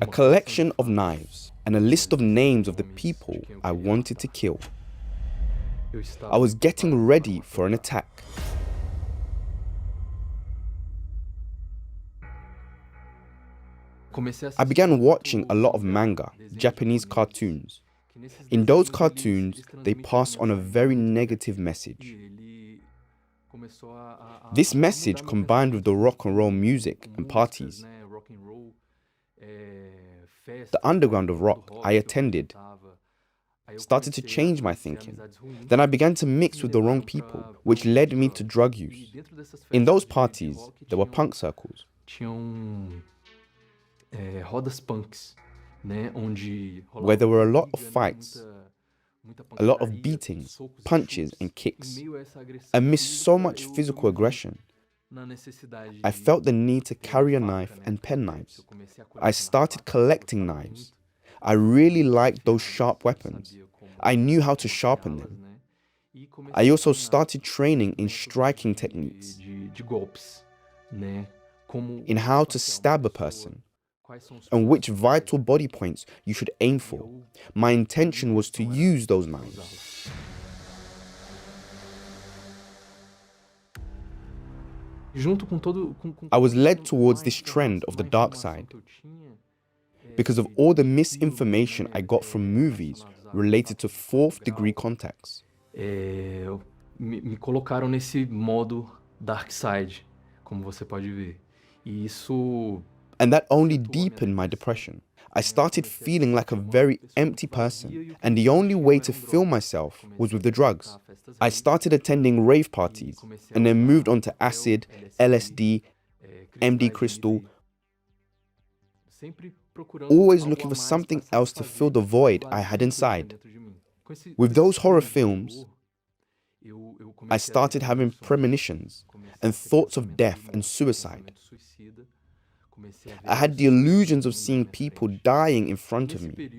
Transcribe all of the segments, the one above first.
a collection of knives, and a list of names of the people I wanted to kill. I was getting ready for an attack. I began watching a lot of manga, Japanese cartoons. In those cartoons, they pass on a very negative message. This message, combined with the rock and roll music and parties, the underground of rock I attended, started to change my thinking. Then I began to mix with the wrong people, which led me to drug use. In those parties, there were punk circles. Where there were a lot of fights, a lot of beatings, punches and kicks. Amidst so much physical aggression, I felt the need to carry a knife and penknives. I started collecting knives. I really liked those sharp weapons. I knew how to sharpen them. I also started training in striking techniques, in how to stab a person, and which vital body points you should aim for. My intention was to use those knives. I was led towards this trend of the dark side because of all the misinformation I got from movies related to fourth-degree contacts. Me colocaram nesse modo dark side, como você pode ver. E isso And that only deepened my depression. I started feeling like a very empty person, and the only way to fill myself was with the drugs. I started attending rave parties, and then moved on to acid, LSD, MD crystal, always looking for something else to fill the void I had inside. With those horror films, I started having premonitions and thoughts of death and suicide. I had the illusions of seeing people dying in front of me.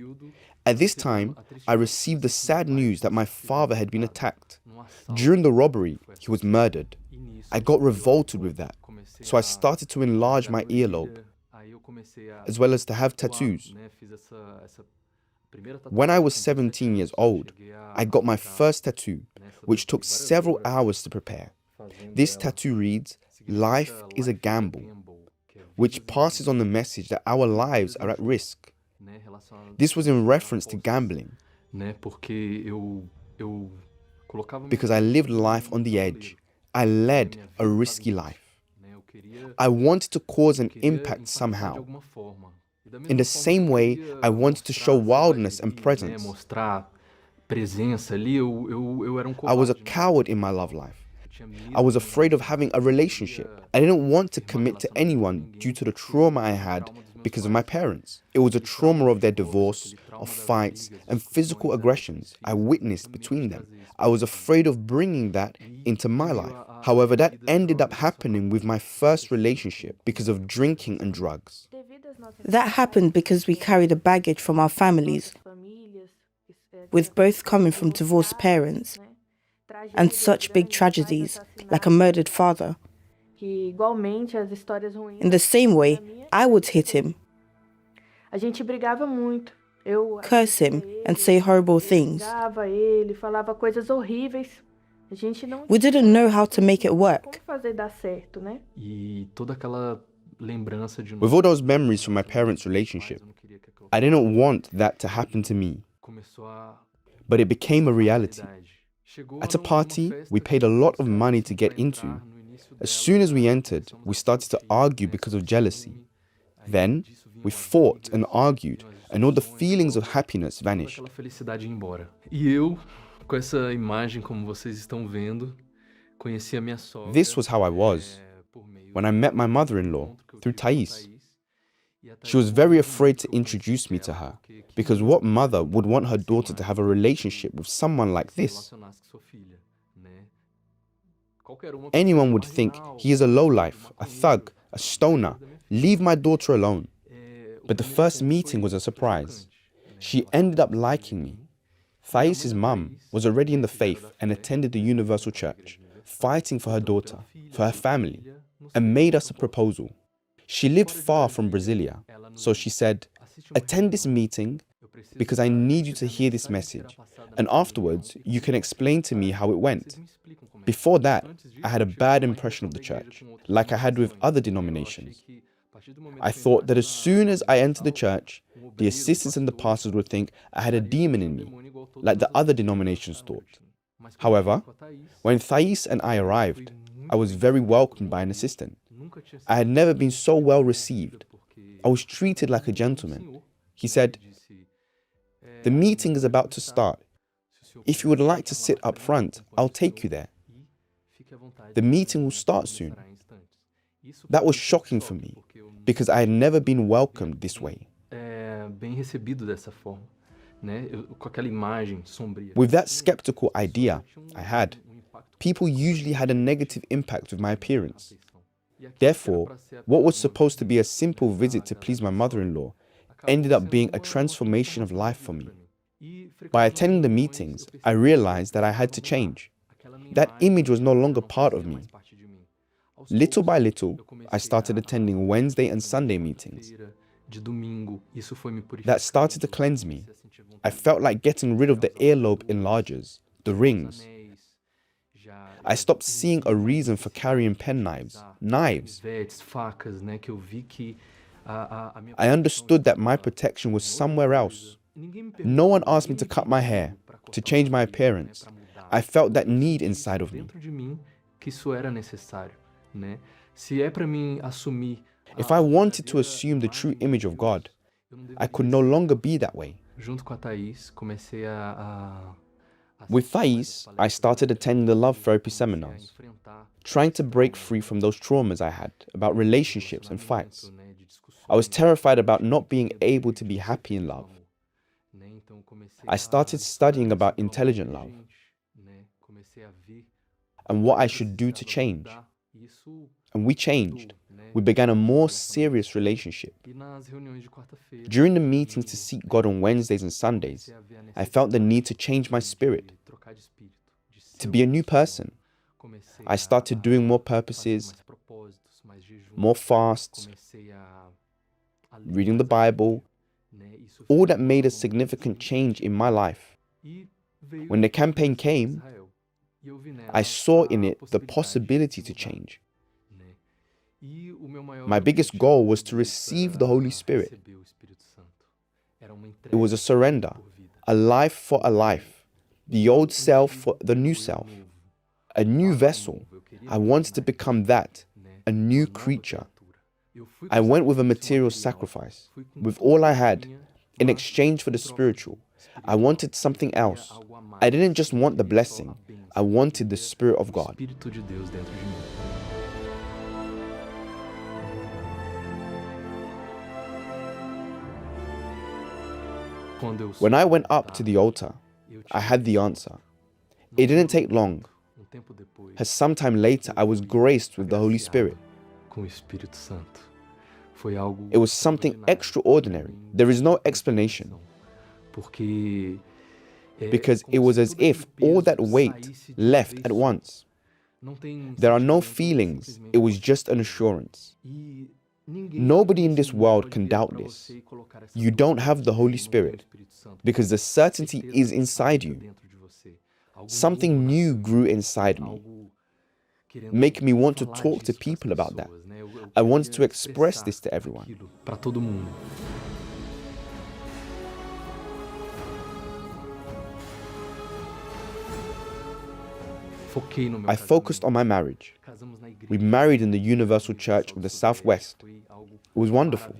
At this time, I received the sad news that my father had been attacked. During the robbery, he was murdered. I got revolted with that, so I started to enlarge my earlobe, as well as to have tattoos. When I was 17 years old, I got my first tattoo, which took several hours to prepare. This tattoo reads, "Life is a gamble," which passes on the message that our lives are at risk. This was in reference to gambling, because I lived life on the edge. I led a risky life. I wanted to cause an impact somehow. In the same way, I wanted to show wildness and presence. I was a coward in my love life. I was afraid of having a relationship. I didn't want to commit to anyone due to the trauma I had because of my parents. It was a trauma of their divorce, of fights, and physical aggressions I witnessed between them. I was afraid of bringing that into my life. However, that ended up happening with my first relationship because of drinking and drugs. That happened because we carried a baggage from our families, with both coming from divorced parents, and such big tragedies, like a murdered father. In the same way, I would hit him, curse him, and say horrible things. We didn't know how to make it work. With all those memories from my parents' relationship, I didn't want that to happen to me. But it became a reality. At a party, we paid a lot of money to get into. As soon as we entered, we started to argue because of jealousy. Then, we fought and argued, and all the feelings of happiness vanished. This was how I was when I met my mother-in-law through Thais. She was very afraid to introduce me to her, because what mother would want her daughter to have a relationship with someone like this? Anyone would think he is a lowlife, a thug, a stoner. Leave my daughter alone. But the first meeting was a surprise. She ended up liking me. Thais' mum was already in the faith and attended the Universal Church, fighting for her daughter, for her family, and made us a proposal. She lived far from Brasilia, so she said, Attend this meeting because I need you to hear this message, and afterwards you can explain to me how it went. Before that, I had a bad impression of the church, like I had with other denominations. I thought that as soon as I entered the church, the assistants and the pastors would think I had a demon in me, like the other denominations thought. However, when Thais and I arrived, I was very welcomed by an assistant. I had never been so well received. I was treated like a gentleman. He said, "The meeting is about to start. If you would like to sit up front, I'll take you there. The meeting will start soon." That was shocking for me because I had never been welcomed this way. With that skeptical idea I had, people usually had a negative impact with my appearance. Therefore, what was supposed to be a simple visit to please my mother-in-law ended up being a transformation of life for me. By attending the meetings, I realized that I had to change. That image was no longer part of me. Little by little, I started attending Wednesday and Sunday meetings. That started to cleanse me. I felt like getting rid of the earlobe enlargers, the rings. I stopped seeing a reason for carrying penknives, knives. I understood that my protection was somewhere else. No one asked me to cut my hair, to change my appearance. I felt that need inside of me. If I wanted to assume the true image of God, I could no longer be that way. With Thais, I started attending the love therapy seminars, trying to break free from those traumas I had about relationships and fights. I was terrified about not being able to be happy in love. I started studying about intelligent love and what I should do to change. And we changed. We began a more serious relationship. During the meetings to seek God on Wednesdays and Sundays, I felt the need to change my spirit, to be a new person. I started doing more purposes, more fasts, reading the Bible, all that made a significant change in my life. When the campaign came, I saw in it the possibility to change. My biggest goal was to receive the Holy Spirit. It was a surrender, a life for a life, the old self for the new self, a new vessel. I wanted to become that, a new creature. I went with a material sacrifice, with all I had, in exchange for the spiritual. I wanted something else. I didn't just want the blessing, I wanted the Spirit of God. When I went up to the altar, I had the answer. It didn't take long. As sometime later, I was graced with the Holy Spirit. It was something extraordinary. There is no explanation. Because it was as if all that weight left at once. There are no feelings. It was just an assurance. Nobody in this world can doubt this. You don't have the Holy Spirit because the certainty is inside you. Something new grew inside me, making me want to talk to people about that. I wanted to express this to everyone. I focused on my marriage. We married in the Universal Church of the Southwest. It was wonderful.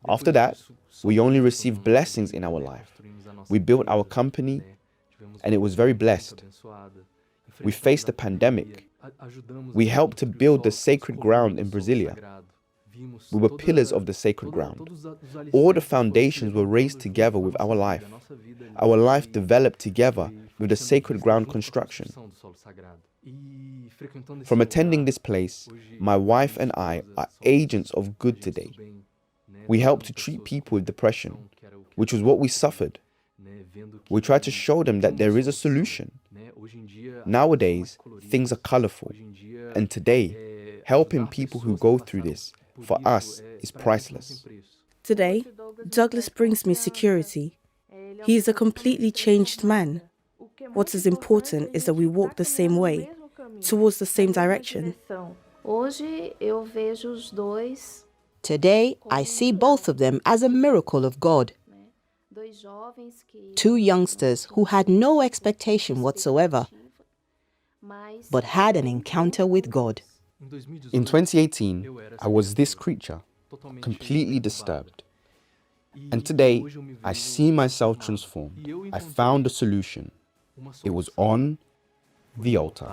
After that, we only received blessings in our life. We built our company, and it was very blessed. We faced the pandemic. We helped to build the sacred ground in Brasilia. We were pillars of the sacred ground. All the foundations were raised together with our life. Our life developed together with the sacred ground construction. From attending this place, my wife and I are agents of good today. We help to treat people with depression, which was what we suffered. We try to show them that there is a solution. Nowadays, things are colorful. And today, helping people who go through this, for us, is priceless. Today, Douglas brings me security. He is a completely changed man. What is important is that we walk the same way, towards the same direction. Today, I see both of them as a miracle of God. Two youngsters who had no expectation whatsoever, but had an encounter with God. In 2018, I was this creature, completely disturbed. And today, I see myself transformed. I found a solution. It was on the altar.